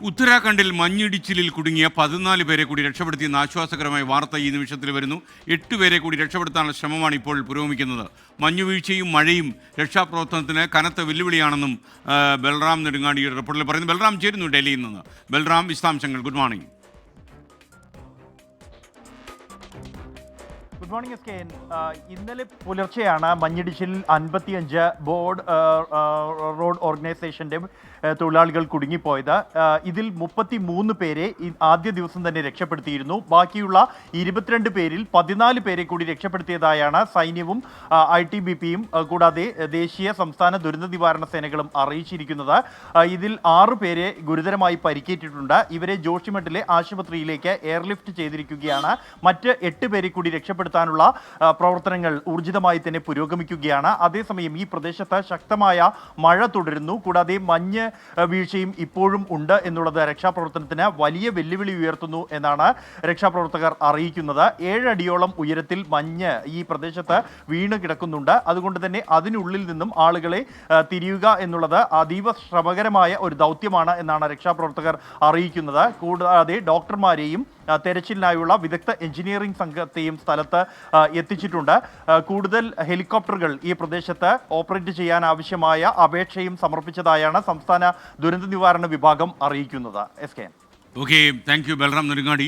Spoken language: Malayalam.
ഉത്തരാഖണ്ഡിൽ മഞ്ഞിടിച്ചിലിൽ കുടുങ്ങിയ 14 പേരെ കൂടി രക്ഷപ്പെടുത്തിയെന്ന ആശ്വാസകരമായ വാർത്ത ഈ നിമിഷത്തിൽ വരുന്നു. 8 പേരെ കൂടി രക്ഷപ്പെടുത്താനുള്ള ശ്രമമാണ് ഇപ്പോൾ പുരോഗമിക്കുന്നത്. മഞ്ഞുവീഴ്ചയും മഴയും രക്ഷാപ്രവർത്തനത്തിന് കനത്ത വെല്ലുവിളിയാണെന്നും ബൽറാം നെടുങ്ങാടിയുടെ റിപ്പോർട്ടിൽ പറയുന്നു. ബൽറാം ചേരുന്നു ഡൽഹിയിൽ നിന്ന്. ബൽറാം, വിശദാംശങ്ങൾ. Good morning. Good morning S K N. ഇന്നലെ പുലർച്ചെയാണ് മഞ്ഞിടിച്ചിലിൽ 55 ബോർഡ് റോഡ് ഓർഗനൈസേഷൻ്റെ തൊഴിലാളികൾ കുടുങ്ങിപ്പോയത്. ഇതിൽ 33 പേരെ ആദ്യ ദിവസം തന്നെ രക്ഷപ്പെടുത്തിയിരുന്നു. ബാക്കിയുള്ള 22 പേരിൽ 14 പേരെ കൂടി രക്ഷപ്പെടുത്തിയതായാണ് സൈന്യവും ITBPയും കൂടാതെ ദേശീയ സംസ്ഥാന ദുരന്ത നിവാരണ സേനകളും അറിയിച്ചിരിക്കുന്നത്. ഇതിൽ 6 പേരെ ഗുരുതരമായി പരിക്കേറ്റിട്ടുണ്ട്. ഇവരെ ജോഷിമഠിലെ ആശുപത്രിയിലേക്ക് എയർലിഫ്റ്റ് ചെയ്തിരിക്കുകയാണ്. മറ്റ് 8 പേരെ കൂടി രക്ഷപ്പെടുത്താനുള്ള പ്രവർത്തനങ്ങൾ ഊർജിതമായി തന്നെ പുരോഗമിക്കുകയാണ്. അതേസമയം ഈ പ്രദേശത്ത് ശക്തമായ മഴ തുടരുന്നു. കൂടാതെ മഞ്ഞ് വീഴ്ചയും ഇപ്പോഴും ഉണ്ട് എന്നുള്ളത് രക്ഷാപ്രവർത്തനത്തിന് വലിയ വെല്ലുവിളി ഉയർത്തുന്നു എന്നാണ് രക്ഷാപ്രവർത്തകർ അറിയിക്കുന്നത്. 7 അടിയോളം ഉയരത്തിൽ മഞ്ഞ് ഈ പ്രദേശത്ത് വീണ് കിടക്കുന്നുണ്ട്. അതുകൊണ്ട് തന്നെ അതിനുള്ളിൽ നിന്നും ആളുകളെ തിരിയുക എന്നുള്ളത് അതീവ ശ്രമകരമായ ഒരു ദൗത്യമാണ് എന്നാണ് രക്ഷാപ്രവർത്തകർ അറിയിക്കുന്നത്. കൂടാതെ ഡോക്ടർമാരെയും തെരച്ചിലിനായുള്ള വിദഗ്ധ എഞ്ചിനീയറിംഗ് സംഘത്തെയും സ്ഥലത്ത് എത്തിച്ചിട്ടുണ്ട്. കൂടുതൽ ഹെലികോപ്റ്ററുകൾ ഈ പ്രദേശത്ത് ഓപ്പറേറ്റ് ചെയ്യാൻ ആവശ്യമായ അപേക്ഷയും സമർപ്പിച്ചതായാണ് സംസ്ഥാന ദുരന്ത നിവാരണ വിഭാഗം അറിയിക്കുന്നത്. S K. Okay, thank you Balram Nedungadi.